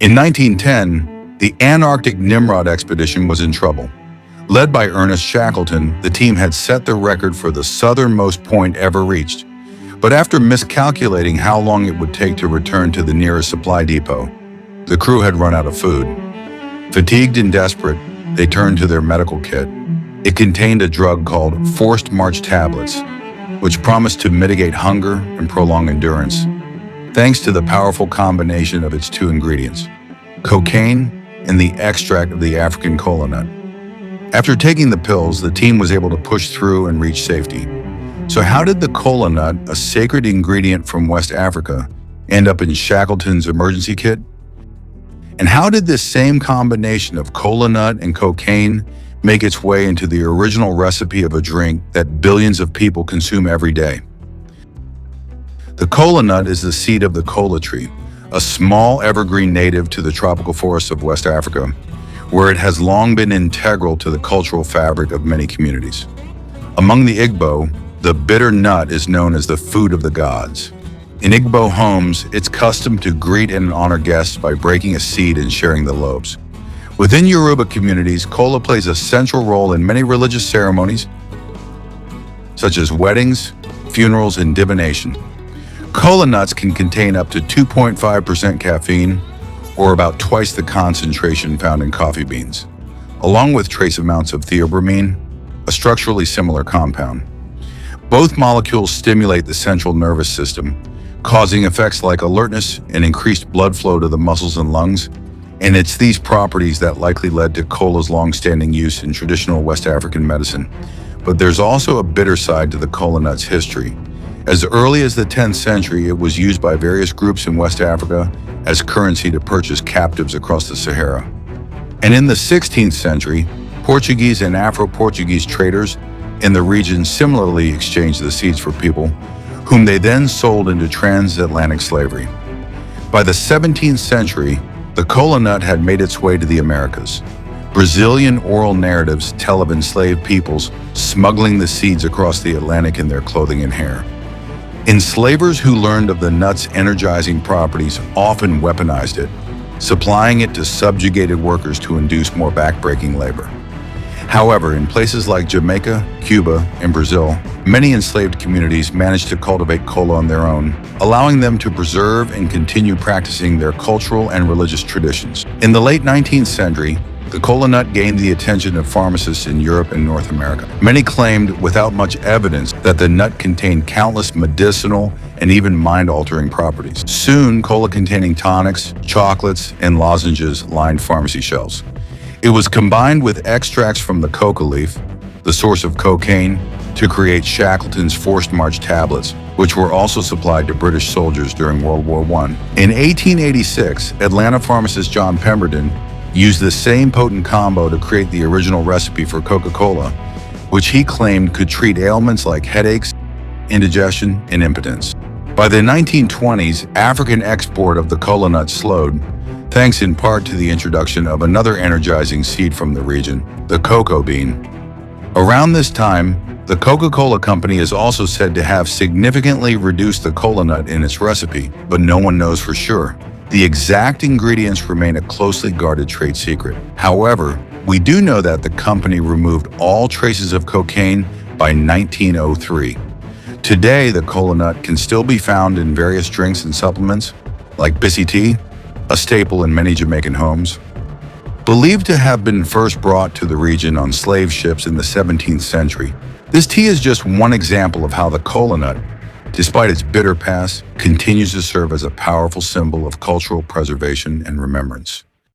In 1910, the Antarctic Nimrod expedition was in trouble. Led by Ernest Shackleton, the team had set the record for the southernmost point ever reached. But after miscalculating how long it would take to return to the nearest supply depot, the crew had run out of food. Fatigued and desperate, they turned to their medical kit. It contained a drug called forced march tablets, which promised to mitigate hunger and prolong endurance, thanks to the powerful combination of its two ingredients, cocaine and the extract of the African kola nut. After taking the pills, the team was able to push through and reach safety. So how did the kola nut, a sacred ingredient from West Africa, end up in Shackleton's emergency kit? And how did this same combination of kola nut and cocaine make its way into the original recipe of a drink that billions of people consume every day? The kola nut is the seed of the kola tree, a small evergreen native to the tropical forests of West Africa, where it has long been integral to the cultural fabric of many communities. Among the Igbo, the bitter nut is known as the food of the gods. In Igbo homes, it's custom to greet and honor guests by breaking a seed and sharing the lobes. Within Yoruba communities, kola plays a central role in many religious ceremonies, such as weddings, funerals, and divination. Kola nuts can contain up to 2.5% caffeine, or about twice the concentration found in coffee beans, along with trace amounts of theobromine, a structurally similar compound. Both molecules stimulate the central nervous system, causing effects like alertness and increased blood flow to the muscles and lungs, and it's these properties that likely led to kola's long-standing use in traditional West African medicine. But there's also a bitter side to the kola nut's history. As early as the 10th century, it was used by various groups in West Africa as currency to purchase captives across the Sahara. And in the 16th century, Portuguese and Afro-Portuguese traders in the region similarly exchanged the seeds for people, whom they then sold into transatlantic slavery. By the 17th century, the kola nut had made its way to the Americas. Brazilian oral narratives tell of enslaved peoples smuggling the seeds across the Atlantic in their clothing and hair. Enslavers who learned of the nut's energizing properties often weaponized it, supplying it to subjugated workers to induce more backbreaking labor. However, in places like Jamaica, Cuba, and Brazil, many enslaved communities managed to cultivate kola on their own, allowing them to preserve and continue practicing their cultural and religious traditions. In the late 19th century, the kola nut gained the attention of pharmacists in Europe and North America. Many claimed, without much evidence, that the nut contained countless medicinal and even mind-altering properties. Soon, kola-containing tonics, chocolates, and lozenges lined pharmacy shelves. It was combined with extracts from the coca leaf, the source of cocaine, to create Shackleton's forced march tablets, which were also supplied to British soldiers during World War I. In 1886, Atlanta pharmacist John Pemberton used the same potent combo to create the original recipe for Coca-Cola, which he claimed could treat ailments like headaches, indigestion, and impotence. By the 1920s, African export of the kola nut slowed, thanks in part to the introduction of another energizing seed from the region, the cocoa bean. Around this time, the Coca-Cola company is also said to have significantly reduced the kola nut in its recipe, but no one knows for sure. The exact ingredients remain a closely guarded trade secret. However, we do know that the company removed all traces of cocaine by 1903. Today, the kola nut can still be found in various drinks and supplements, like Bissy tea, a staple in many Jamaican homes. Believed to have been first brought to the region on slave ships in the 17th century, this tea is just one example of how the kola nut, despite its bitter past, continues to serve as a powerful symbol of cultural preservation and remembrance.